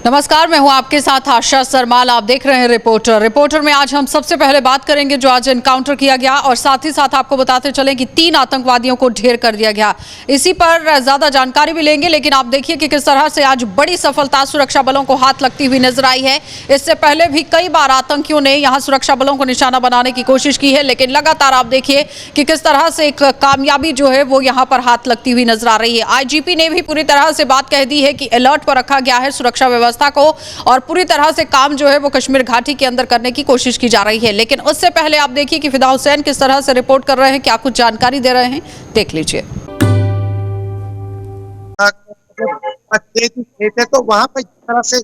नमस्कार, मैं हूं आपके साथ आशा सरमाल। आप देख रहे हैं रिपोर्टर में आज हम सबसे पहले बात करेंगे जो आज एनकाउंटर किया गया और साथ ही साथ आपको बताते चलें कि 3 आतंकवादियों को ढेर कर दिया गया। इसी पर ज्यादा जानकारी भी लेंगे, लेकिन आप देखिए कि किस तरह से आज बड़ी सफलता सुरक्षा बलों को हाथ लगती हुई नजर आई है। इससे पहले भी कई बार आतंकियों ने यहां सुरक्षा बलों को निशाना बनाने की कोशिश की है, लेकिन लगातार आप देखिए कि किस तरह से एक कामयाबी जो है वो यहां पर हाथ लगती हुई नजर आ रही है। आईजीपी ने भी पूरी तरह से बात कह दी है कि अलर्ट पर रखा गया है सुरक्षा व्यवस्था को और पूरी तरह से काम जो है वो कश्मीर घाटी के अंदर करने की कोशिश की जा रही है। लेकिन उससे पहले आप देखिए कि फिदा हुसैन किस तरह से रिपोर्ट कर रहे हैं, क्या कुछ जानकारी दे रहे हैं, देख लीजिए। तो वहां पर जिस तरह से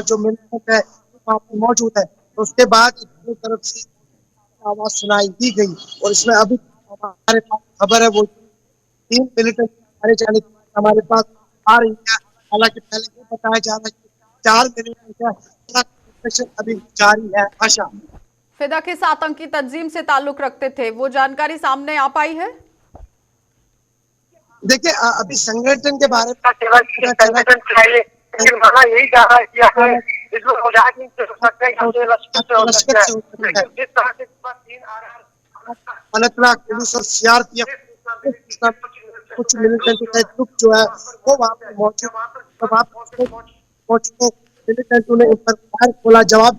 जो मिलत है मौजूद है, तो उसके बाद दोनों तरफ से आवाज सुनाई दी गई और इसमें अभी हमारे पास खबर है वो 3 मिलिटेंट मारे जाने की हमारे पास आ रही है। हालांकि पहले ये बताया जा रहा है कि 4 मिलिटेंट अभी जारी है। आशा, फिदा किस आतंकी तंजीम से ताल्लुक रखते थे, वो जानकारी सामने आ पाई है? देखिए, अभी संगठन के बारे में यही कहा है इसमें पुलिस और सीआरपीएफ कुछ मिलिटेंट ग्रुप जो है वो वहाँ पे मौजूद मिलिटेंटों ने उस पर फायर खोला। जवाब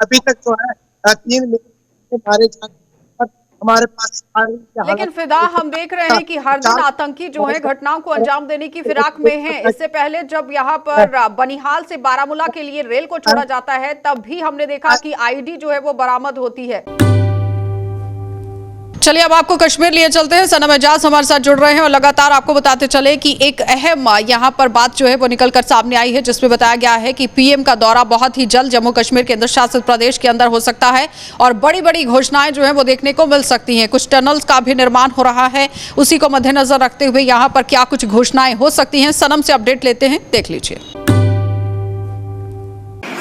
अभी तक जो है 3 मिलिटेंट मारे जाने हमारे पास। लेकिन फिदा, हम देख रहे हैं कि हर दिन आतंकी जो है घटनाओं को अंजाम देने की फिराक में है। इससे पहले जब यहाँ पर बनिहाल से बारामूला के लिए रेल को छोड़ा जाता है, तब भी हमने देखा कि आईडी जो है वो बरामद होती है। चलिए अब आपको कश्मीर लिए चलते हैं। सनम एजाज हमारे साथ जुड़ रहे हैं और लगातार आपको बताते चले कि एक अहम यहाँ पर बात जो है वो निकलकर सामने आई है, जिसमें बताया गया है कि पीएम का दौरा बहुत ही जल्द जम्मू कश्मीर केंद्र शासित प्रदेश के अंदर हो सकता है और बड़ी बड़ी घोषणाएं जो है वो देखने को मिल सकती हैं। कुछ टनल्स का भी निर्माण हो रहा है, उसी को मद्देनजर रखते हुए यहाँ पर क्या कुछ घोषणाएं हो सकती हैं, सनम से अपडेट लेते हैं, देख लीजिए।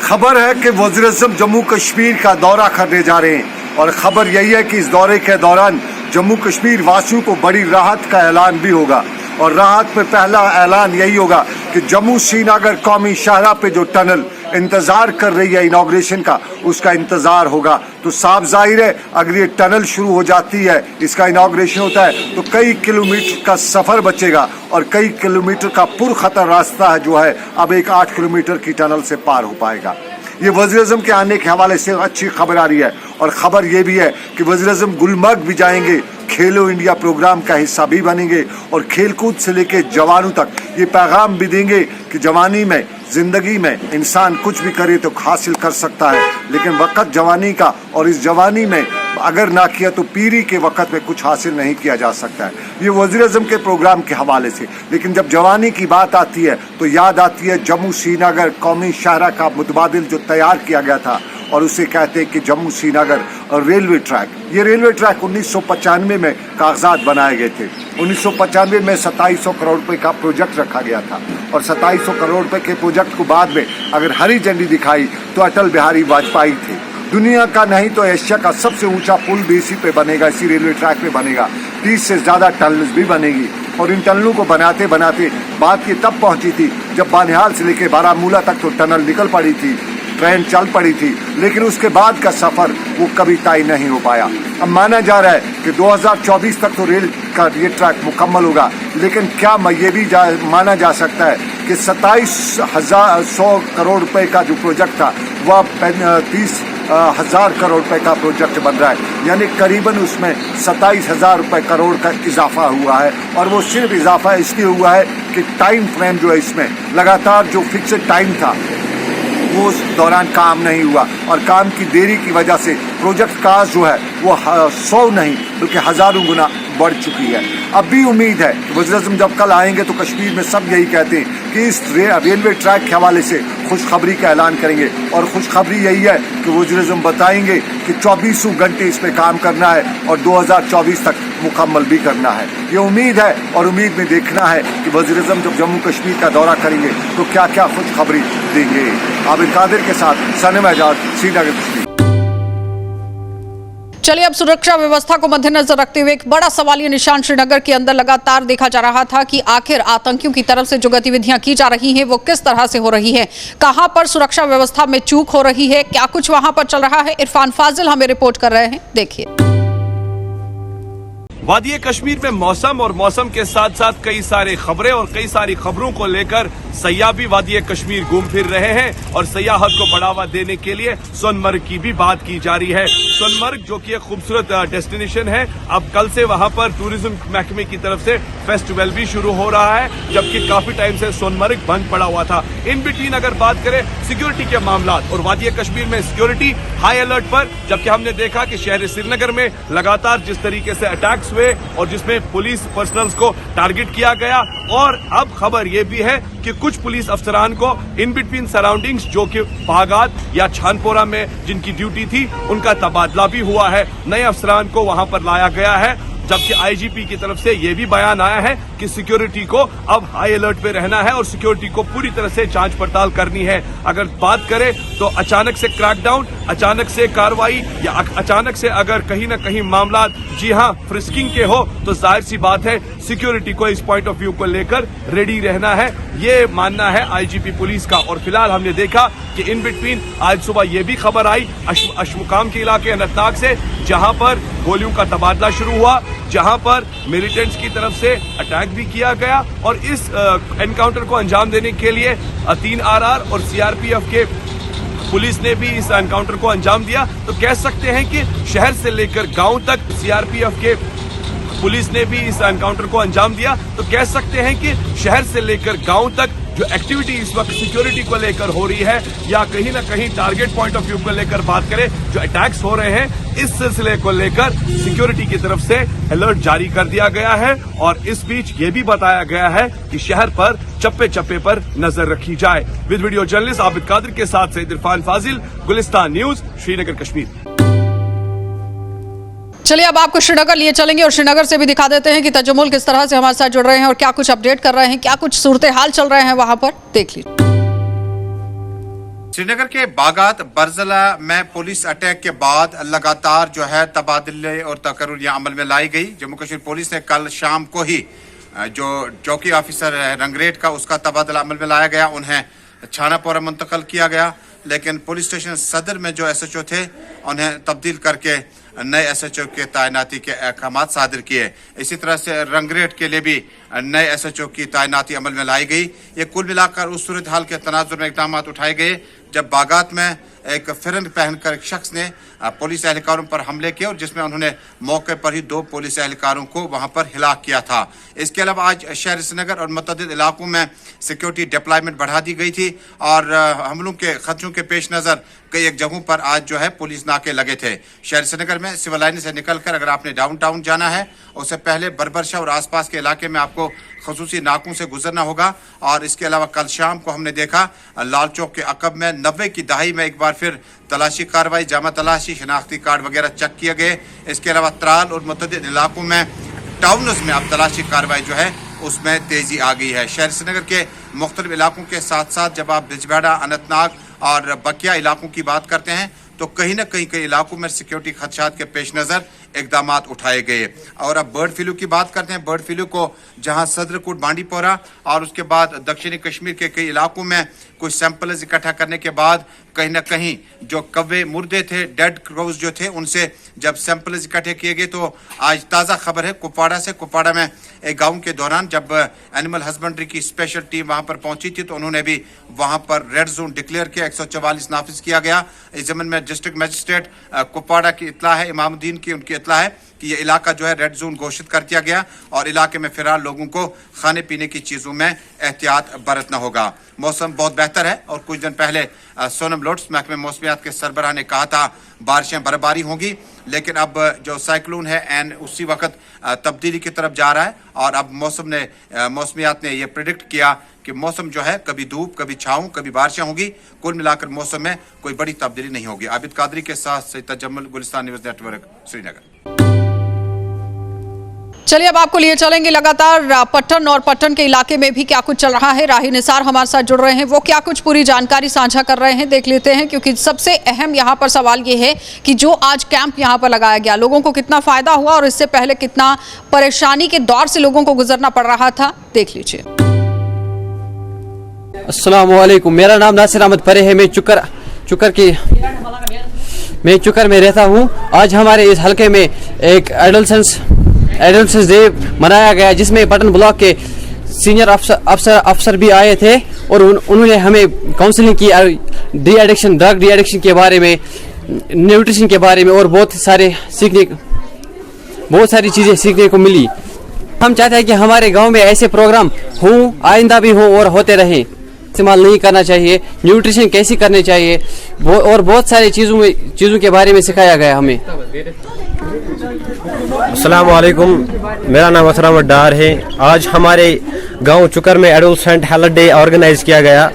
खबर है कि वज़ीर-ए-आज़म जम्मू कश्मीर का दौरा करने जा रहे हैं और खबर यही है कि इस दौरे के दौरान जम्मू कश्मीर वासियों को बड़ी राहत का ऐलान भी होगा। और राहत में पहला ऐलान यही होगा कि जम्मू श्रीनगर कौमी शाहराह पे जो टनल इंतजार कर रही है इनॉग्रेशन का, उसका इंतजार होगा। तो साफ जाहिर है अगर ये टनल शुरू हो जाती है, इसका इनॉग्रेशन होता है, तो कई किलोमीटर का सफर बचेगा और कई किलोमीटर का पुरखतर रास्ता है जो है अब एक 8 किलोमीटर की टनल से पार हो पाएगा। ये वज़ीर-ए-आज़म के आने के हवाले से अच्छी खबर आ रही है। और ख़बर ये भी है कि वज़ीर-ए-आज़म गुलमर्ग भी जाएंगे, खेलो इंडिया प्रोग्राम का हिस्सा भी बनेंगे और खेलकूद से लेके जवानों तक ये पैगाम भी देंगे कि जवानी में, ज़िंदगी में इंसान कुछ भी करे तो हासिल कर सकता है, लेकिन वक़्त जवानी का और इस जवानी में अगर ना किया तो पीरी के वक़्त में कुछ हासिल नहीं किया जा सकता है। ये वज़ीर-ए-आज़म के प्रोग्राम के हवाले से। लेकिन जब जवानी की बात आती है तो याद आती है जम्मू श्रीनगर कौमी शाहराह का मुतबादिल जो तैयार किया गया था और उसे कहते हैं कि जम्मू श्रीनगर और रेलवे ट्रैक। ये रेलवे ट्रैक 1995 में कागजात बनाए गए थे। 1995 में 2700 करोड़ रुपए का प्रोजेक्ट रखा गया था और 2700 करोड़ रुपए के प्रोजेक्ट को बाद में अगर हरी झंडी दिखाई तो अटल बिहारी वाजपेयी थे। दुनिया का नहीं तो एशिया का सबसे ऊंचा पुल भी इसी पे बनेगा, इसी रेलवे ट्रैक पे बनेगा। 30 से ज़्यादा टनल्स भी बनेगी और इन टनलों को बनाते बनाते बात ये तब पहुंची थी जब बानिहाल से लेकर बारामूला तक तो टनल निकल पड़ी थी, ट्रेन चल पड़ी थी, लेकिन उसके बाद का सफ़र वो कभी तय नहीं हो पाया। अब माना जा रहा है कि 2024 तक तो रेल का ये ट्रैक मुकम्मल होगा, लेकिन क्या ये भी माना जा सकता है कि 27,100 करोड़ रुपए का जो प्रोजेक्ट था वह 30,000 करोड़ रुपए का प्रोजेक्ट बन रहा है, यानी करीबन उसमें 27,000 करोड़ का इजाफा हुआ है। और वो सिर्फ इजाफा इसलिए हुआ है कि टाइम फ्रेम जो है इसमें लगातार जो फिक्स्ड टाइम था वो उस दौरान काम नहीं हुआ और काम की देरी की वजह से प्रोजेक्ट कास्ट जो है वो 100 नहीं बल्कि हज़ारों गुना बढ़ चुकी है। अब भी उम्मीद है कि वज़ीर-ए-आज़म जब कल आएंगे तो कश्मीर में सब यही कहते हैं कि इस रेलवे ट्रैक के हवाले से खुशखबरी का ऐलान करेंगे और खुशखबरी यही है कि वज़ीर-ए-आज़म बताएंगे कि 24 घंटे इस पर काम करना है और 2024 तक मुकम्मल भी करना है। ये उम्मीद है और उम्मीद में देखना है कि वज़ीर-ए-आज़म जब जम्मू कश्मीर का दौरा करेंगे तो क्या क्या खुशखबरी देंगे। आबिद कादिर के साथ सनम एजाज, श्रीनगर कश्मीर। चलिए अब सुरक्षा व्यवस्था को मद्देनजर रखते हुए एक बड़ा सवालिया निशान श्रीनगर के अंदर लगातार देखा जा रहा था कि आखिर आतंकियों की तरफ से जो गतिविधियां की जा रही हैं वो किस तरह से हो रही है, कहां पर सुरक्षा व्यवस्था में चूक हो रही है, क्या कुछ वहां पर चल रहा है। इरफान फाजिल हमें रिपोर्ट कर रहे हैं, देखिए। वादी कश्मीर में मौसम और मौसम के साथ साथ कई सारे खबरें और कई सारी खबरों को लेकर सयाह भी वादी कश्मीर घूम फिर रहे हैं और सयाहत को बढ़ावा देने के लिए सोनमर्ग की भी बात की जा रही है। सोनमर्ग जो कि एक खूबसूरत डेस्टिनेशन है, अब कल से वहां पर टूरिज्म महकमे की तरफ से फेस्टिवल भी शुरू हो रहा है, जबकि काफी टाइम से सोनमर्ग बंद पड़ा हुआ था। इन बिटवीन अगर बात करें सिक्योरिटी के मामला और वादी कश्मीर में सिक्योरिटी हाई अलर्ट पर, जबकि हमने देखा कि शहर श्रीनगर में लगातार जिस तरीके से अटैक्स हुए और जिसमें पुलिस पर्सनल्स को टारगेट किया गया, और अब खबर यह भी है कि कुछ पुलिस अफसरान को इन बिटवीन सराउंडिंग्स जो कि बागात या छानपोरा में जिनकी ड्यूटी थी उनका तबादला भी हुआ है। नए अफसरान को वहां पर लाया गया है, जबकि आईजीपी की तरफ से यह भी बयान आया है कि सिक्योरिटी को अब हाई अलर्ट पे रहना है और सिक्योरिटी को पूरी तरह से जांच पड़ताल करनी है। अगर बात करें तो अचानक से क्रैकडाउन, अचानक से कार्रवाई या अचानक से अगर कहीं ना कहीं मामला जी हां फ्रिस्किंग के हो तो जाहिर सी बात है सिक्योरिटी को इस पॉइंट ऑफ व्यू को लेकर रेडी रहना है, ये मानना है आईजीपी पुलिस का। और फिलहाल हमने देखा कि इन बिटवीन आज सुबह यह भी खबर आई अशमुकाम के इलाके अनंतनाग से, जहां पर गोलियों का तबादला शुरू हुआ, जहां पर मिलिटेंट्स की तरफ से अटैक भी किया गया और इस एनकाउंटर को अंजाम देने के लिए 3 आरआर और सीआरपीएफ के पुलिस ने भी इस एनकाउंटर को अंजाम दिया। तो कह सकते हैं कि शहर से लेकर गांव तक सीआरपीएफ के पुलिस ने भी इस एनकाउंटर को अंजाम दिया। तो कह सकते हैं कि शहर से लेकर गांव तक जो एक्टिविटी इस वक्त सिक्योरिटी को लेकर हो रही है या कहीं ना कहीं टारगेट पॉइंट ऑफ व्यू को लेकर बात करें, जो अटैक्स हो रहे हैं, इस सिलसिले को लेकर सिक्योरिटी की तरफ से अलर्ट जारी कर दिया गया है। और इस बीच ये भी बताया गया है कि शहर पर चप्पे चप्पे पर नजर रखी जाए। With video journalist Abid Qadir के साथ सईद इरफान फाजिल, गुलिस्तान न्यूज, श्रीनगर कश्मीर। चलिए अब आपको श्रीनगर लिए चलेंगे और श्रीनगर से भी दिखा देते हैं कि तजमुल किस तरह से हमारे साथ जुड़ रहे हैं और क्या कुछ अपडेट कर रहे हैं, क्या कुछ सूरत हाल चल रहे हैं वहां पर, देख लीजिए। श्रीनगर के बागात बरजला में पुलिस अटैक के बाद लगातार जो है तबादले और तकर्रुरियां अमल में लाई गई। जम्मू कश्मीर पुलिस ने कल शाम को ही जो चौकी ऑफिसर है रंगरेट का, उसका तबादला अमल में लाया गया, उन्हें छानापोरा मुंतकिल किया गया। लेकिन पुलिस स्टेशन सदर में जो एसएचओ थे उन्हें तब्दील करके नए एसएचओ के तैनाती के अहकाम सादिर किए। इसी तरह से रंगरेट के लिए भी नए एसएचओ की तैनाती अमल में लाई गई। ये कुल मिलाकर उस सूरत हाल के तनाजुर में इकदाम उठाए गए जब बागात में एक फिरंग पहनकर एक शख्स ने पुलिस एहलकारों पर हमले किए और जिसमें उन्होंने मौके पर ही 2 पुलिस एहलकारों को वहां पर हिलाक किया था। इसके अलावा आज शहर श्रीनगर और मुतअद्दिद इलाकों में सिक्योरिटी डिप्लॉयमेंट बढ़ा दी गई थी और हमलों के खदशों के पेश नज़र कई एक जगहों पर आज जो है पुलिस नाके लगे थे। शहर श्रीनगर में सिविल लाइन से निकलकर अगर आपने डाउनटाउन जाना है, उससे पहले बरबरशाह और आसपास के इलाके में आपको खसूसी नाकों से गुजरना होगा। और इसके अलावा कल शाम को हमने देखा लाल चौक के अकब में 90 की दहाई में एक बार फिर तलाशी कार्रवाई, जामा तलाशी, शनाख्ती कार्ड वगैरह चेक किए गए। इसके अलावा त्राल और मुतअद्दिद इलाकों में टाउनस में अब तलाशी कार्रवाई जो है उसमें तेजी आ गई है। शहर श्रीनगर के मुख्तलिफ इलाकों के साथ साथ जब आप बिजबेड़ा, अनंतनाग और बकिया इलाकों की बात करते हैं तो कहीं ना कहीं कई इलाकों में सिक्योरिटी खदशात के पेश नज़र इकदाम उठाए गए। और अब बर्ड फ्लू की बात करते हैं। बर्ड फ्लू को जहां सदरकोट, बांडीपोरा और उसके बाद दक्षिणी कश्मीर के कई इलाकों में कुछ सैंपल्स इकट्ठा करने के बाद कहीं ना कहीं जो कौवे मुर्दे थे, डेड क्रोज जो थे, उनसे जब सैंपल्स इकट्ठे किए गए तो आज ताज़ा खबर है कुपवाड़ा से। कुपवाड़ा में एक गाँव के दौरान जब एनिमल हस्बेंड्री की स्पेशल टीम वहां पर पहुंची थी तो उन्होंने भी वहां पर रेड जोन डिक्लेयर किया, 144 नाफिज किया गया। इस जमन में डिस्ट्रिक्ट मजिस्ट्रेट कुपवाड़ा की इतला है, इमामुद्दीन की उनकी इतला है कि ये इलाका जो है रेड जोन घोषित कर दिया गया और इलाके में फिलहाल लोगों को खाने पीने की चीज़ों में एहतियात बरतना होगा। मौसम बहुत बेहतर है और कुछ दिन पहले सोनम लोट्स महकमे मौसमियात के सरबराह ने कहा था बारिशें बर्फबारी होंगी, लेकिन अब जो साइक्लोन है एन उसी वक्त तब्दीली की तरफ जा रहा है और अब मौसमियात ने यह प्रिडिक्ट किया कि मौसम जो है कभी धूप, कभी छाँव, कभी बारिशें होंगी। कुल मिलाकर मौसम में कोई बड़ी तब्दीली नहीं होगी। आबिद कादरी के साथ सईद तजम्मुल, गुलिस्तान न्यूज़ नेटवर्क, श्रीनगर। चलिए अब आपको लिए चलेंगे लगातार पट्टन और पट्टन के इलाके में भी क्या कुछ चल रहा है। राही निसार हमारे साथ जुड़ रहे हैं, वो क्या कुछ पूरी जानकारी साझा कर रहे हैं, देख लेते हैं। क्योंकि सबसे अहम यहाँ पर सवाल ये है कि जो आज कैंप यहाँ पर लगाया गया, लोगों को कितना फायदा हुआ और इससे पहले कितना परेशानी के दौर से लोगों को गुजरना पड़ रहा था, देख लीजिए। अस्सलाम वालेकुम, मेरा नाम नासिर अहमद फरे है। मैं चुकर में रहता हूँ। आज हमारे इस हलके में एक एडोलसेंस डे मनाया गया, जिसमें पटन ब्लॉक के सीनियर अफसर भी आए थे और उन्होंने हमें काउंसलिंग की ड्रग डी एडिक्शन के बारे में, न्यूट्रिशन के बारे में और बहुत सारी चीज़ें सीखने को मिली। हम चाहते हैं कि हमारे गांव में ऐसे प्रोग्राम हों, आइंदा भी हों और होते रहें। इस्तेमाल नहीं करना चाहिए, न्यूट्रिशन कैसी करनी चाहिए और बहुत सारी चीज़ों के बारे में सिखाया गया हमें। अस्सलाम वालेकुम, मेरा नाम असर अहमद डार है। आज हमारे गांव चुकर में एडोलसेंट हेल्थ डे ऑर्गेनाइज किया गया,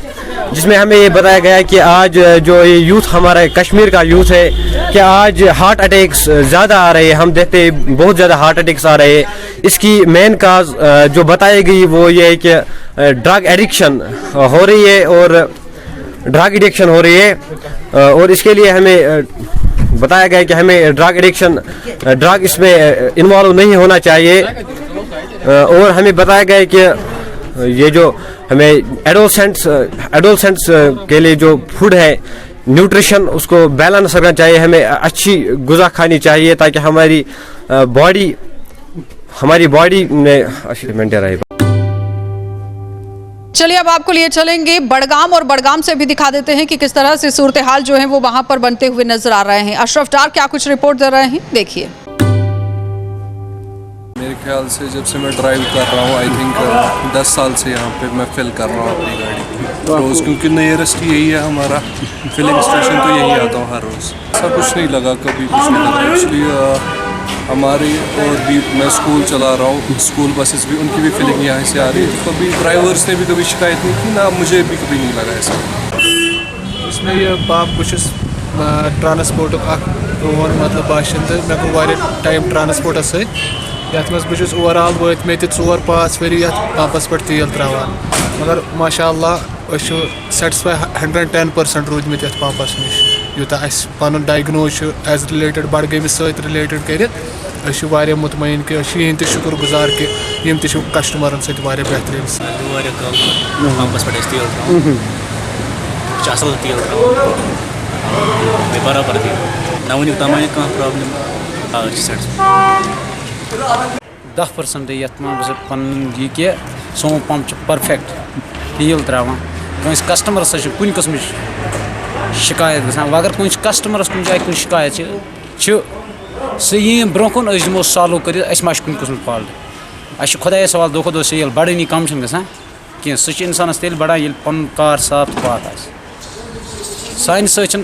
जिसमें हमें ये बताया गया कि आज जो ये यूथ हमारा कश्मीर का यूथ है कि आज हार्ट अटैक्स ज़्यादा आ रहे हैं। हम देखते हैं बहुत ज़्यादा हार्ट अटैक्स आ रहे हैं। इसकी मेन काज जो बताई गई वो ये है कि ड्रग एडिक्शन हो रही है और इसके लिए हमें बताया गया कि हमें ड्रग इसमें इन्वॉल्व नहीं होना चाहिए। और हमें बताया गया कि ये जो हमें एडोलसेंट्स के लिए जो फूड है, न्यूट्रिशन, उसको बैलेंस रखना चाहिए। हमें अच्छी गुज़ा खानी चाहिए ताकि हमारी बॉडी में अच्छी मेंटेन रहे। चलिए अब आपको लिए चलेंगे बड़गाम और बड़गाम से भी दिखा देते हैं कि किस तरह से सूरत हाल जो है वो वहां पर बनते हुए नजर आ रहे हैं। अशरफ डार क्या कुछ रिपोर्ट दे रहे हैं, देखिए। मेरे ख्याल से जब से मैं ड्राइव कर रहा हूँ, आई थिंक 10 साल से यहाँ पे मैं फिल कर रहा हूँ अपनी गाड़ी रोज़, क्योंकि नियरेस्ट यही है हमारा फिलिंग स्टेशन, तो यही आता हूँ हर रोज़। ऐसा कुछ नहीं लगा, कभी कुछ नहीं लगा। एक्चुअली हमारी और भी मैं स्कूल चला रहा हूँ, स्कूल बसेस भी, उनकी भी फिलिंग यहाँ से आ रही है। कभी ड्राइवर्स ने भी कभी शिकायत नहीं की, ना मुझे भी कभी नहीं लगा ऐसा। इसमें यह बाप कुछ ट्रांसपोर्ट मतलब बाशिंदे मे गो वारिया टाइम ट्रांसपोर्ट यथ मज बहुत ओवरऑल वत मे 4-5 वरी पंपस पे तेल त्रावान, मगर माशाअल्लाह सेटिस्फाई 110% रूदमित ये पंपस नश यूता पन डायग्नोज एज रिलेटेड बडगमिस सत रिलेटेड कर मुतमैन कि यहद त शुक्र गुजार कि यम त कस्टमरन सत बेहतरीन पंपस पे असल तेल बराबर तेल ना वन तमाम कह प्रॉब्लम 10% ये पन यह कि सोन पम्प परफेक्ट तेल त्रावान। कंस कस्टमरस कुन किस्म शिकायत गसान, अगर कुछ कस्टमरस कुछ जाए कुछ शिकायत सह यीन ब्रोह कुन दिमो सॉल्व कर मा कुन किस्म फॉल्ट। खुदा सवाल दो खुद ये बड़ानी कम गसान कह सह इंसानस तेल बढ़ान ये पन कार साफ पाक आ सान सत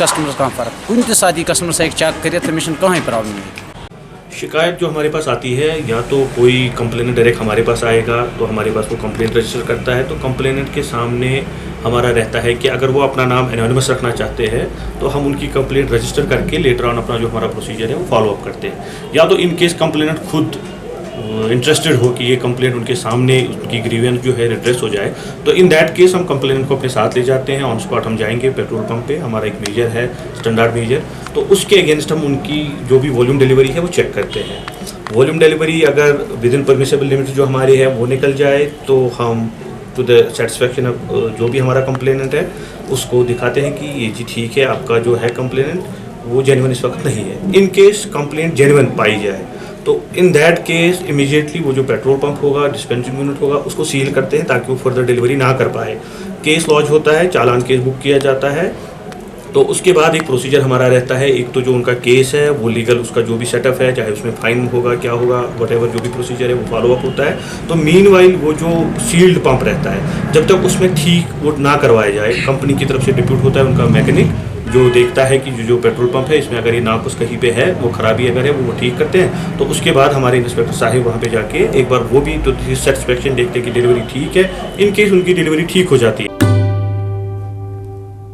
कस्टमरस कह फर्क। कुन त साथ कस्टमर हेक चेक कर तमिस कहीं प्रॉब्लम। शिकायत जो हमारे पास आती है, या तो कोई कंप्लेनेंट डायरेक्ट हमारे पास आएगा तो हमारे पास वो कंप्लेंट रजिस्टर करता है, तो कंप्लेनेंट के सामने हमारा रहता है कि अगर वो अपना नाम एनोनिमस रखना चाहते हैं तो हम उनकी कंप्लेंट रजिस्टर करके लेटर ऑन अपना जो हमारा प्रोसीजर है वो फॉलो अप करते हैं। या तो इन केस कंप्लेनेंट खुद इंटरेस्टेड हो कि ये कंप्लेंट उनके सामने उनकी ग्रीवेंस जो है रिड्रेस हो जाए, तो इन दैट केस हम कंप्लेनेंट को अपने साथ ले जाते हैं। ऑन स्पॉट हम जाएंगे पेट्रोल पंप पे, हमारा एक मेजर है स्टैंडर्ड मेजर, तो उसके अगेंस्ट हम उनकी जो भी वॉल्यूम डिलीवरी है वो चेक करते हैं। वॉल्यूम डिलीवरी अगर विद इन परमिसेबल लिमिट जो हमारे है वो निकल जाए तो हम टू द सेटिस्फैक्शन ऑफ जो भी हमारा कंप्लेनेंट है उसको दिखाते हैं कि ये जी ठीक है, आपका जो है कंप्लेनेंट वो जेन्युइन इस वक्त नहीं है। इन केस कंप्लेंट जेन्युइन पाई जाए तो इन दैट केस इमीडिएटली वो जो पेट्रोल पंप होगा, डिस्पेंसिंग यूनिट होगा, उसको सील करते हैं ताकि वो फर्दर डिलीवरी ना कर पाए। केस लॉन्च होता है, चालान केस बुक किया जाता है, तो उसके बाद एक प्रोसीजर हमारा रहता है। एक तो जो उनका केस है वो लीगल उसका जो भी सेटअप है, चाहे उसमें फाइन होगा क्या होगा, वटेवर जो भी प्रोसीजर है वो फॉलो अप होता है। तो मीनवाइल वो जो सील्ड पंप रहता है, जब तक उसमें ठीक वो ना करवाया जाए, कंपनी की तरफ से डिप्यूट होता है उनका मैकेनिक जो देखता है कि जो पेट्रोल पंप है इसमें अगर ये नाकुस कहीं पे है, वो खराबी अगर है वो ठीक करते हैं। तो उसके बाद हमारे इंस्पेक्टर साहिब वहाँ पे जाके एक बार वो भी तो सेटिस्फेक्शन देखते हैं कि डिलीवरी ठीक है। इन केस उनकी डिलीवरी ठीक हो जाती है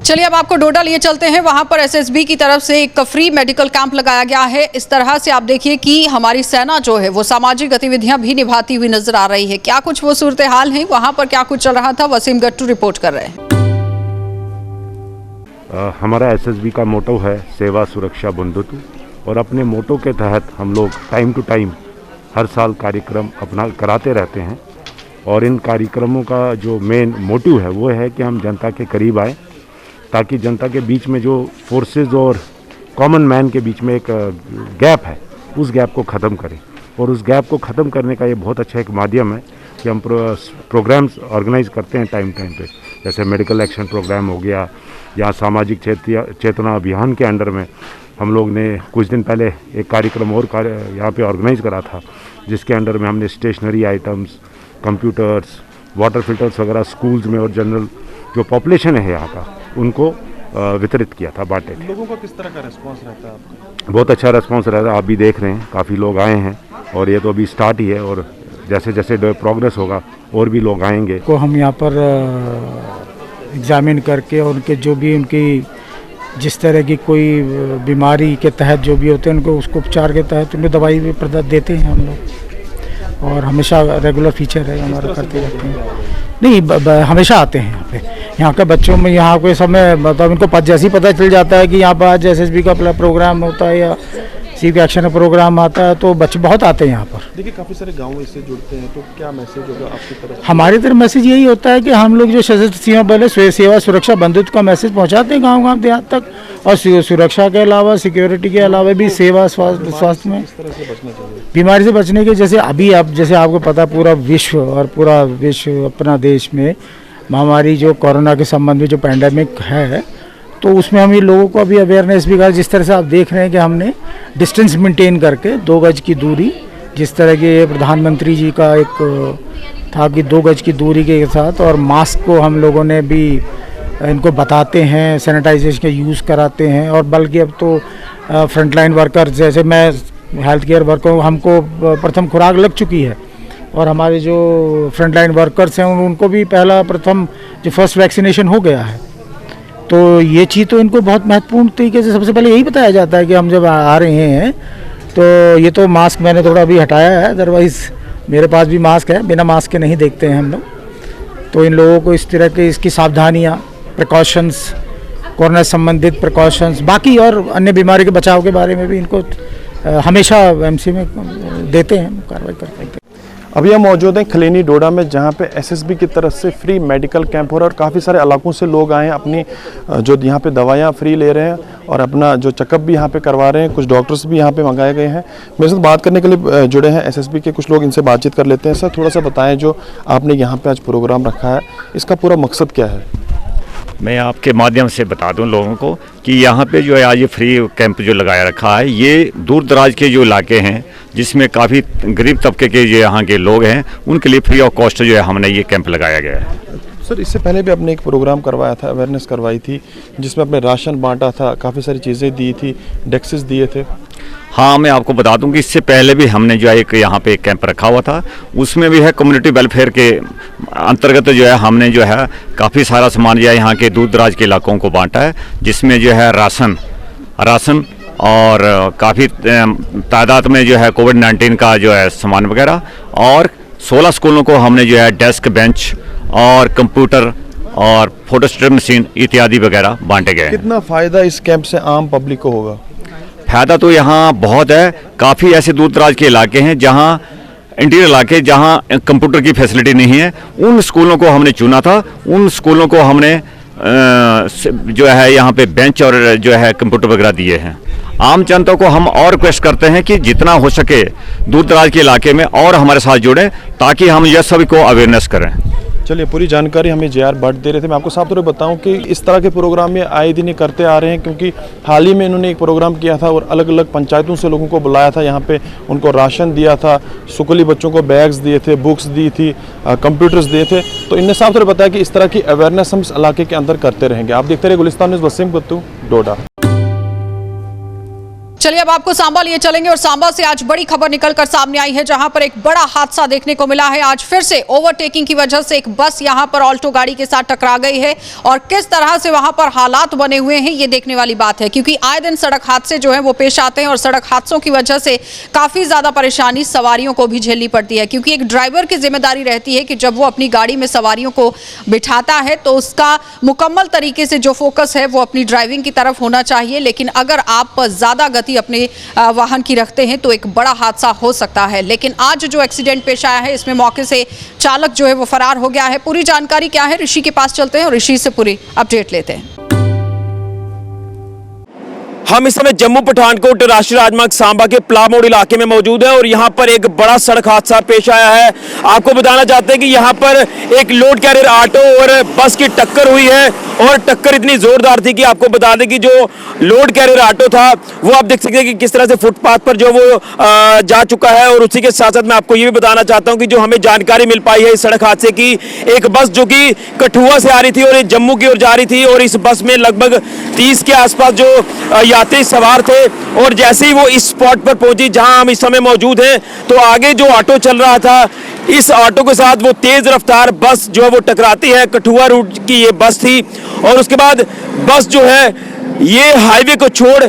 चलिए अब आपको डोडा लिए चलते हैं। वहां पर एसएसबी की तरफ से एक फ्री मेडिकल कैंप लगाया गया है। इस तरह से आप देखिए कि हमारी सेना जो है वो सामाजिक गतिविधियां भी निभाती हुई नजर आ रही है। क्या कुछ वो सूरत हाल है, वहां पर क्या कुछ चल रहा था, वसीम गट्टू रिपोर्ट कर रहे हैं। हमारा एसएसबी का मोटो है सेवा सुरक्षा बंधुत्व, और अपने मोटो के तहत हम लोग टाइम टू टाइम हर साल कार्यक्रम अपना कराते रहते हैं। और इन कार्यक्रमों का जो मेन मोटिव है वो है कि हम जनता के करीब आए, ताकि जनता के बीच में जो फोर्सेस और कॉमन मैन के बीच में एक गैप है, उस गैप को ख़त्म करें। और उस गैप को ख़त्म करने का ये बहुत अच्छा एक माध्यम है कि हम प्रोग्राम्स ऑर्गेनाइज करते हैं टाइम पे, जैसे मेडिकल एक्शन प्रोग्राम हो गया, या सामाजिक चेतना अभियान के अंडर में हम लोग ने कुछ दिन पहले एक कार्यक्रम और यहाँ पे ऑर्गेनाइज करा था, जिसके अंडर में हमने stationery items, computers, water filters वगैरह स्कूल्स में और जनरल जो पॉपुलेशन है यहाँ का उनको वितरित किया था, बांटे। लोगों का किस तरह का रिस्पांस रहता है आपका? बहुत अच्छा रिस्पांस रहता है, आप भी देख रहे हैं, काफ़ी लोग आए हैं। और ये तो अभी स्टार्ट ही है, और जैसे जैसे प्रोग्रेस होगा और भी लोग आएंगे। को हम यहाँ पर एग्जामिन करके और उनके जो भी उनकी जिस तरह की कोई बीमारी के तहत जो भी होते हैं उनको उसको उपचार के तहत उनको दवाई भी देते हैं हम लोग, और हमेशा रेगुलर फीचर है हमारा, करते रहते हैं। नहीं, हमेशा आते हैं यहाँ पे। यहाँ के बच्चों में यहाँ कोई समय मतलब इनको जैसे ही पता चल जाता है कि यहाँ पर आज एसएसबी का प्रोग्राम होता है या सिविक एक्शन प्रोग्राम आता है, तो बच्चे बहुत आते हैं यहाँ पर। देखिए काफ़ी सारे गाँव इससे जुड़ते हैं, तो क्या मैसेज होगा आपकी तरफ? हमारी तरफ मैसेज यही होता है कि हम लोग जो सशस्त्र सीमा बल है सेवा सुरक्षा बंधुत्व का मैसेज पहुँचाते हैं गाँव देहात तक, और सुरक्षा के अलावा सिक्योरिटी के अलावा भी सेवा स्वास्थ्य में बीमारी से बचने के, जैसे अभी जैसे आपको पता पूरा विश्व अपना देश में महामारी जो कोरोना के संबंध में जो पैंडेमिक है, तो उसमें हम ये लोगों को अभी अवेयरनेस भी कर, जिस तरह से आप देख रहे हैं कि हमने डिस्टेंस मेंटेन करके 2 गज की दूरी, जिस तरह के प्रधानमंत्री जी का एक था कि 2 गज की दूरी के साथ, और मास्क को हम लोगों ने भी इनको बताते हैं, सैनिटाइजेशन का यूज़ कराते हैं। और बल्कि अब तो फ्रंटलाइन वर्कर, जैसे मैं हेल्थ केयर वर्कर, हमको प्रथम खुराक लग चुकी है, और हमारे जो फ्रंटलाइन वर्कर्स हैं उनको भी प्रथम जो फर्स्ट वैक्सीनेशन हो गया है। तो ये चीज़ तो इनको बहुत महत्वपूर्ण तरीके से सबसे पहले यही बताया जाता है कि हम जब आ रहे हैं, तो ये तो मास्क मैंने थोड़ा अभी हटाया है, अदरवाइज़ मेरे पास भी मास्क है, बिना मास्क के नहीं देखते हैं हम लोग। तो इन लोगों को इस तरह के इसकी सावधानियाँ, प्रिकॉशंस, कोरोना संबंधित प्रिकॉशंस, बाकी और अन्य बीमारी के बचाव के बारे में भी इनको हमेशा एमसी में देते हैं, कार्रवाई करते हैं। अभी हम मौजूद हैं खलेनी डोडा में, जहाँ पे एसएसबी की तरफ से फ्री मेडिकल कैंप हो रहा है, और काफ़ी सारे इलाकों से लोग आए हैं, अपनी जो यहाँ पे दवाइयाँ फ्री ले रहे हैं और अपना जो चेकअप भी यहाँ पे करवा रहे हैं। कुछ डॉक्टर्स भी यहाँ पे मंगाए गए हैं। मेरे साथ बात करने के लिए जुड़े हैं एसएसबी के कुछ लोग, इनसे बातचीत कर लेते हैं। सर थोड़ा सा बताएं, जो आपने यहाँ पे आज प्रोग्राम रखा है, इसका पूरा मकसद क्या है? मैं आपके माध्यम से बता दूं लोगों को कि यहाँ पे जो है आज ये फ्री कैंप जो लगाया रखा है, ये दूर दराज के जो इलाके हैं, जिसमें काफ़ी गरीब तबके के जो यहाँ के लोग हैं, उनके लिए फ्री ऑफ कॉस्ट जो है हमने ये कैंप लगाया गया है। सर इससे पहले भी आपने एक प्रोग्राम करवाया था, अवेयरनेस करवाई थी, जिसमें आपने राशन बांटा था, काफ़ी सारी चीज़ें दी थी, डेक्सेस दिए थे। हाँ, मैं आपको बता दूं कि इससे पहले भी हमने जो है एक यहाँ पे एक कैंप रखा हुआ था, उसमें भी है कम्युनिटी वेलफेयर के अंतर्गत जो है हमने जो है काफ़ी सारा सामान जो है यहाँ के दूर दराज के इलाकों को बांटा है, जिसमें जो है राशन और काफ़ी तादाद में जो है कोविड-19 का जो है सामान वगैरह, और 16 स्कूलों को हमने जो है डेस्क, बेंच और कंप्यूटर और फोटोस्टेट मशीन इत्यादि वगैरह बांटे गए। कितना फ़ायदा इस कैंप से आम पब्लिक को होगा? फ़ायदा तो यहाँ बहुत है। काफ़ी ऐसे दूर दराज के इलाके हैं जहाँ इंटीरियर इलाके जहाँ कंप्यूटर की फैसिलिटी नहीं है, उन स्कूलों को हमने चुना था, उन स्कूलों को हमने जो है यहाँ पे बेंच और जो है कंप्यूटर वगैरह दिए हैं। आम जनता को हम और रिक्वेस्ट करते हैं कि जितना हो सके दूर दराज के इलाके में और हमारे साथ जुड़ें, ताकि हम यह सभी को अवेयरनेस करें। चलिए, पूरी जानकारी हमें JR भट्ट दे रहे थे। मैं आपको साफ तौर पर बताऊं कि इस तरह के प्रोग्राम ये आए दिन करते आ रहे हैं, क्योंकि हाल ही में इन्होंने एक प्रोग्राम किया था और अलग अलग पंचायतों से लोगों को बुलाया था, यहाँ पे उनको राशन दिया था, स्कूली बच्चों को बैग्स दिए थे, बुक्स दी थी, कंप्यूटर्स दिए थे। तो इनने साफ तौर पर बताया कि इस तरह की अवेयरनेस हम इस इलाके के अंदर करते रहेंगे। आप देखते रहे गुलिस्तान न्यूज़, वसीम गट्टू, डोडा। चलिए अब आपको सांबा लिए चलेंगे और सांबा से आज बड़ी खबर निकलकर सामने आई है, जहां पर एक बड़ा हादसा देखने को मिला है। आज फिर से ओवरटेकिंग की वजह से एक बस यहां पर ऑल्टो गाड़ी के साथ टकरा गई है और किस तरह से वहां पर हालात बने हुए हैं ये देखने वाली बात है, क्योंकि आए दिन सड़क हादसे जो है वो पेश आते हैं और सड़क हादसों की वजह से काफी ज्यादा परेशानी सवारियों को भी झेलनी पड़ती है, क्योंकि एक ड्राइवर की जिम्मेदारी रहती है कि जब वो अपनी गाड़ी में सवारियों को बिठाता है तो उसका मुकम्मल तरीके से जो फोकस है वो अपनी ड्राइविंग की तरफ होना चाहिए। लेकिन अगर आप ज्यादा गति अपने वाहन की रखते हैं तो एक बड़ा हादसा हो सकता है। लेकिन आज जो एक्सीडेंट पेश आया है इसमें मौके से चालक जो है वो फरार हो गया है। पूरी जानकारी क्या है, ऋषि के पास चलते हैं और ऋषि से पूरी अपडेट लेते हैं। हम इस समय जम्मू पठानकोट राष्ट्रीय राजमार्ग सांबा के प्लामोड़ इलाके में मौजूद है और यहाँ पर एक बड़ा सड़क हादसा पेश आया है। आपको बताना चाहते हैं कि यहाँ पर एक लोड कैरियर ऑटो और बस की टक्कर हुई है और टक्कर इतनी जोरदार थी कि आपको बता दें कि जो लोड कैरियर ऑटो था वो आप देख सकते हैं कि किस तरह से फुटपाथ पर जो वो जा चुका है। और उसी के साथ साथ मैं आपको ये भी बताना चाहता हूँ कि जो हमें जानकारी मिल पाई है इस सड़क हादसे की, एक बस जो कि कठुआ से आ रही थी और जम्मू की ओर जा रही थी और इस बस में लगभग 30 के आसपास जो यात्री सवार थे और जैसे ही वो इस स्पॉट पर पहुंची जहां हम इस समय मौजूद हैं तो आगे जो ऑटो चल रहा था इस ऑटो के साथ वो तेज रफ्तार बस जो है वो टकराती है। कठुआ रूट की ये बस थी और उसके बाद बस जो है ये हाईवे को छोड़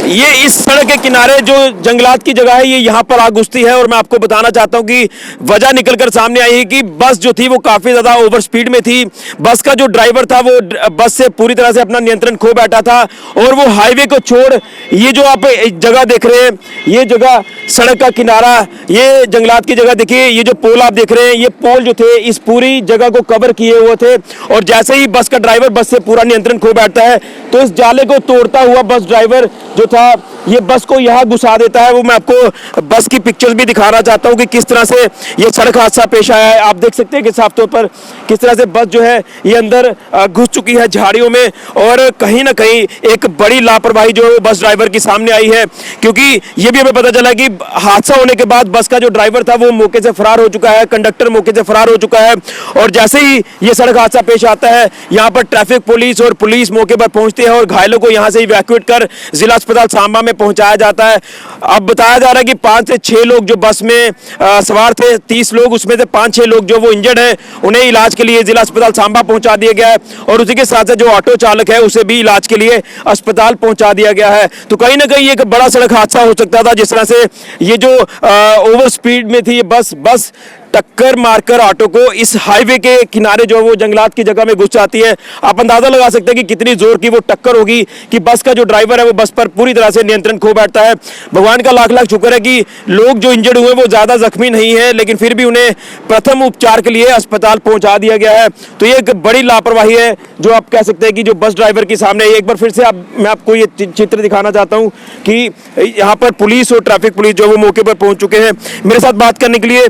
ये इस सड़क के किनारे जो जंगलात की जगह है ये यहाँ पर आ घुसती है। और मैं आपको बताना चाहता हूँ कि वजह निकलकर सामने आई है कि बस जो थी वो काफी ज्यादा ओवर स्पीड में थी। बस का जो ड्राइवर था वो बस से पूरी तरह से अपना नियंत्रण खो बैठा था और वो हाईवे को छोड़ ये जो आप जगह देख रहे हैं ये जगह सड़क का किनारा, ये जंगलात की जगह देखिए, ये जो पोल आप देख रहे हैं ये पोल जो थे इस पूरी जगह को कवर किए हुए थे और जैसे ही बस का ड्राइवर बस से पूरा नियंत्रण खो बैठता है तो इस जाले को तोड़ता हुआ बस ड्राइवर जो था ये बस को यहाँ घुसा देता है। वो मैं आपको बस की पिक्चर्स भी दिखाना चाहता हूँ कि किस तरह से ये सड़क हादसा पेश आया है। आप देख सकते हैं कि साफ तौर पर किस तरह से बस जो है ये अंदर घुस चुकी है झाड़ियों में और कहीं ना कहीं एक बड़ी लापरवाही जो है बस ड्राइवर की सामने आई है, क्योंकि ये भी हमें पता चला कि हादसा होने के बाद बस का जो ड्राइवर था वो मौके से फरार हो चुका है, कंडक्टर मौके से फरार हो चुका है। और जैसे ही ये सड़क हादसा पेश आता है यहाँ पर ट्रैफिक पुलिस और पुलिस मौके पर पहुंचती है और घायलों को यहाँ से इवैक्यूएट कर जिला अस्पताल सांबा में पहुंचाया जाता है। अब बताया जा रहा है कि 5 से 6 लोग जो बस में सवार थे, 30 लोग, उसमें से 5-6 लोग जो वो इंजर्ड हैं, उन्हें इलाज के लिए जिला अस्पताल सांबा पहुंचा दिया गया है और उसी के साथ साथ जो ऑटो चालक है उसे भी इलाज के लिए अस्पताल पहुंचा दिया गया है। तो कहीं ना कहीं एक बड़ा सड़क हादसा हो सकता था। जिस तरह से ये जो ओवर स्पीड में थी ये बस टक्कर मारकर ऑटो को इस हाईवे के किनारे जो वो जंगलात की जगह में घुस जाती है। आप अंदाजा लगा सकते हैं कि कितनी जोर की वो टक्कर होगी कि बस का जो ड्राइवर है वो बस पर पूरी तरह से नियंत्रण खो बैठता है। भगवान का लाख लाख शुक्र है कि लोग जो इंजर्ड हुए वो ज्यादा जख्मी नहीं है, लेकिन फिर भी उन्हें प्रथम उपचार के लिए अस्पताल पहुंचा दिया गया है। तो ये एक बड़ी लापरवाही है जो आप कह सकते हैं कि जो बस ड्राइवर की सामने। एक बार फिर से मैं आपको ये चित्र दिखाना चाहता हूँ कि यहाँ पर पुलिस और ट्रैफिक पुलिस जो वो मौके पर पहुंच चुके हैं। मेरे साथ बात करने के लिए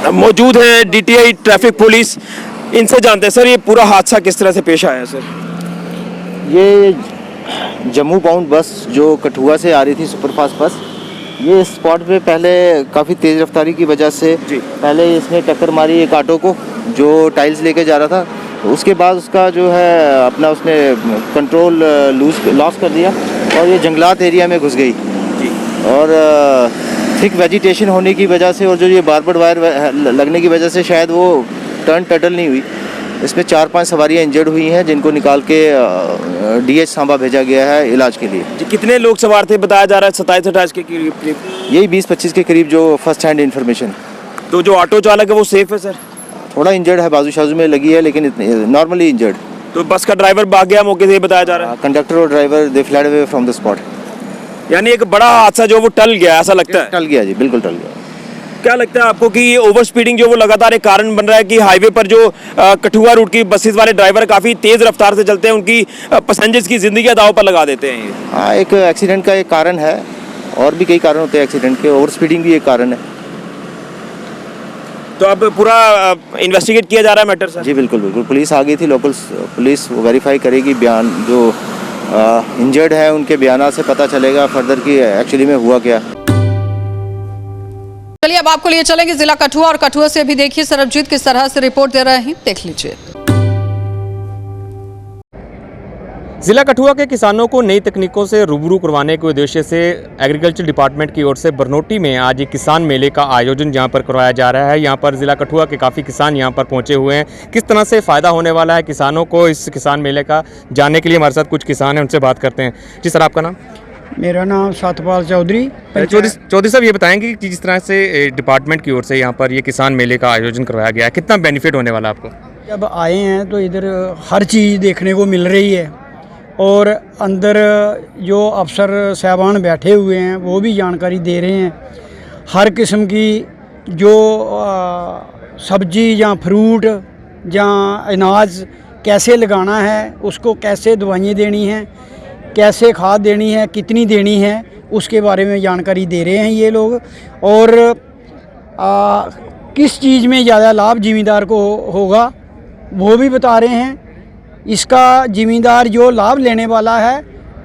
मौजूद है डीटीआई ट्रैफिक पुलिस, इनसे जानते हैं सर ये पूरा हादसा किस तरह से पेश आया है। सर ये जम्मू बाउंड बस जो कठुआ से आ रही थी सुपरफास्ट बस, ये स्पॉट पे पहले काफ़ी तेज़ रफ्तारी की वजह से पहले इसने टक्कर मारी एक ऑटो को जो टाइल्स लेके जा रहा था। उसके बाद उसका जो है अपना उसने कंट्रोल लॉस कर दिया और ये जंगलात एरिया में घुस गई और थिक वेजिटेशन होने की वजह से और जो ये बारबर्ड वायर लगने की वजह से शायद वो टर्न टटल नहीं हुई। इसमें 4-5 सवारियाँ इंजर्ड हुई हैं जिनको निकाल के डीएच सांबा भेजा गया है इलाज के लिए। कितने लोग सवार थे बताया जा रहा है? 27-28 के करीब, यही 20-25 के करीब जो फर्स्ट हैंड इन्फॉर्मेशन। तो जो ऑटो चालक है वो सेफ है सर? थोड़ा इंजर्ड है, बाजू शाजू में लगी है लेकिन नॉर्मली इंजर्ड। तो बस का ड्राइवर भाग गया मौके से बताया जा रहा है? कंडक्टर और driver they fled away from the spot. यानी एक बड़ा हादसा जो वो टल गया, ऐसा लगता है? टल गया जी, बिल्कुल टल गया। क्या लगता है आपको कि ये ओवर स्पीडिंग जो वो लगातार एक कारण बन रहा है कि हाईवे पर जो कठुआ रूट की बसेस वाले ड्राइवर काफी तेज रफ्तार से चलते हैं, उनकी पैसेंजर्स की जिंदगी दांव पर लगा देते हैं? हाँ, एक एक्सीडेंट का एक कारण है और भी कई कारण होते हैं एक्सीडेंट के, ओवर स्पीडिंग भी एक कारण है। तो अब पूरा इन्वेस्टिगेट किया जा रहा है मैटर सर? जी बिल्कुल बिल्कुल, पुलिस आ गई थी, लोकल पुलिस वेरीफाई करेगी बयान जो इंजर्ड है उनके बयान से पता चलेगा फर्दर कि एक्चुअली में हुआ क्या। चलिए अब आपको लिए चलेंगे जिला कठुआ और कठुआ से भी देखिए सरबजीत किस तरह से रिपोर्ट दे रहे हैं, देख लीजिए। जिला कठुआ के किसानों को नई तकनीकों से रूबरू करवाने के उद्देश्य से एग्रीकल्चर डिपार्टमेंट की ओर से बरनोटी में आज एक किसान मेले का आयोजन यहाँ पर करवाया जा रहा है। यहाँ पर जिला कठुआ के काफ़ी किसान यहाँ पर पहुँचे हुए हैं। किस तरह से फ़ायदा होने वाला है किसानों को इस किसान मेले का, जानने के लिए हमारे साथ कुछ किसान हैं, उनसे बात करते हैं। जी सर, आपका नाम? मेरा नाम सतपाल चौधरी। चौधरी साहब, ये बताएंगे कि जिस तरह से डिपार्टमेंट की ओर से यहाँ पर ये किसान मेले का आयोजन करवाया गया है, कितना बेनिफिट होने वाला है आपको? जब आए हैं तो इधर हर चीज़ देखने को मिल रही है और अंदर जो अफसर साहबान बैठे हुए हैं वो भी जानकारी दे रहे हैं। हर किस्म की जो सब्जी या फ्रूट या अनाज कैसे लगाना है, उसको कैसे दवाइयाँ देनी हैं, कैसे खाद देनी है, कितनी देनी है, उसके बारे में जानकारी दे रहे हैं ये लोग। और किस चीज़ में ज़्यादा लाभ ज़मींदार को होगा वो भी बता रहे हैं। इसका ज़मींदार जो लाभ लेने वाला है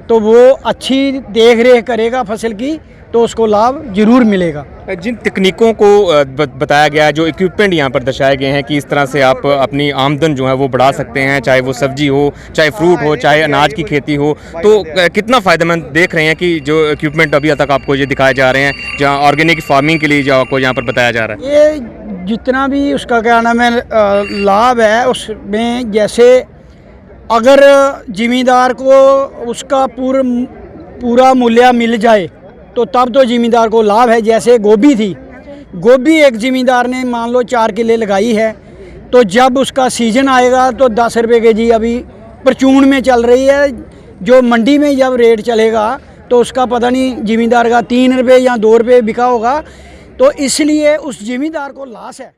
तो वो अच्छी देख रेख करेगा फसल की तो उसको लाभ ज़रूर मिलेगा। जिन तकनीकों को बताया गया है, जो इक्विपमेंट यहाँ पर दर्शाए गए हैं कि इस तरह से आप अपनी आमदन जो है वो बढ़ा सकते हैं, चाहे वो सब्जी हो, चाहे फ्रूट हो, चाहे अनाज की खेती हो, तो कितना फ़ायदेमंद देख रहे हैं कि जो इक्विपमेंट अभी तक आपको ये दिखाए जा रहे हैं, जहाँ ऑर्गेनिक फार्मिंग के लिए जो आपको यहाँ पर बताया जा रहा है? ये जितना भी उसका क्या नाम है लाभ है, उसमें जैसे अगर ज़मींदार को उसका पूरा मूल्य मिल जाए तो तब तो ज़मींदार को लाभ है। जैसे गोभी थी, गोभी एक ज़मींदार ने मान लो 4 किले लगाई है, तो जब उसका सीज़न आएगा तो 10 रुपये के जी अभी परचून में चल रही है। जो मंडी में जब रेट चलेगा तो उसका पता नहीं ज़मींदार का 3 रुपये या 2 रुपये बिका होगा, तो इसलिए उस ज़मींदार को लॉस है।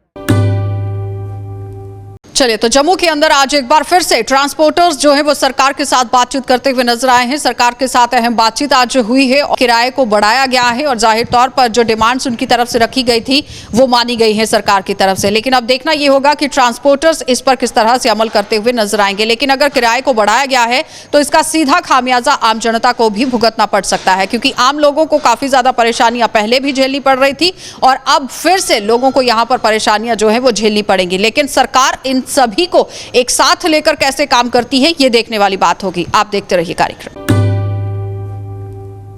चलिए, तो जम्मू के अंदर आज एक बार फिर से ट्रांसपोर्टर्स जो है वो सरकार के साथ बातचीत करते हुए नजर आए हैं। सरकार के साथ अहम बातचीत आज हुई है और किराए को बढ़ाया गया है और जाहिर तौर पर जो डिमांड्स उनकी तरफ से रखी गई थी वो मानी गई है सरकार की तरफ से। लेकिन अब देखना ये होगा कि ट्रांसपोर्टर्स इस पर किस तरह से अमल करते हुए नजर आएंगे। लेकिन अगर किराए को बढ़ाया गया है तो इसका सीधा खामियाजा आम जनता को भी भुगतना पड़ सकता है, क्योंकि आम लोगों को काफी ज्यादा परेशानियां पहले भी झेलनी पड़ रही थी और अब फिर से लोगों को यहाँ पर परेशानियां जो है वो झेलनी पड़ेंगी। लेकिन सरकार इन सभी को एक साथ लेकर कैसे काम करती है ये देखने वाली बात होगी। आप देखते रहिए कार्यक्रम।